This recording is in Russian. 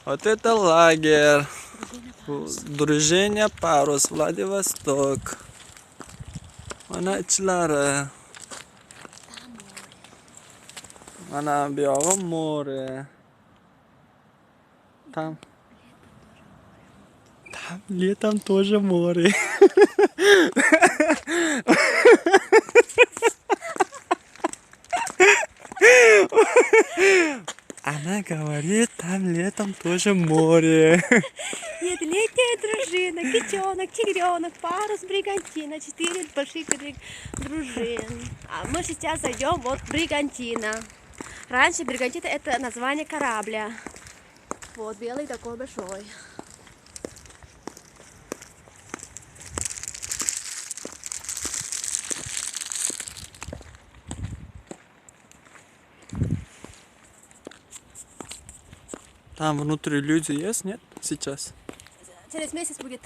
Вот это лагерь. Дружение Парус, Владивосток. Mana içlere. Ana bir море. Там летом тоже море. Она говорит, там летом тоже море. Нет, летняя дружина, китенок, тигренок, парус, бригантина, 4 больших дружин. А мы сейчас зайдем вот в бригантина. Раньше бригантина это название корабля. Вот белый такой большой. Там внутри люди есть, нет? Сейчас. Через месяц будет.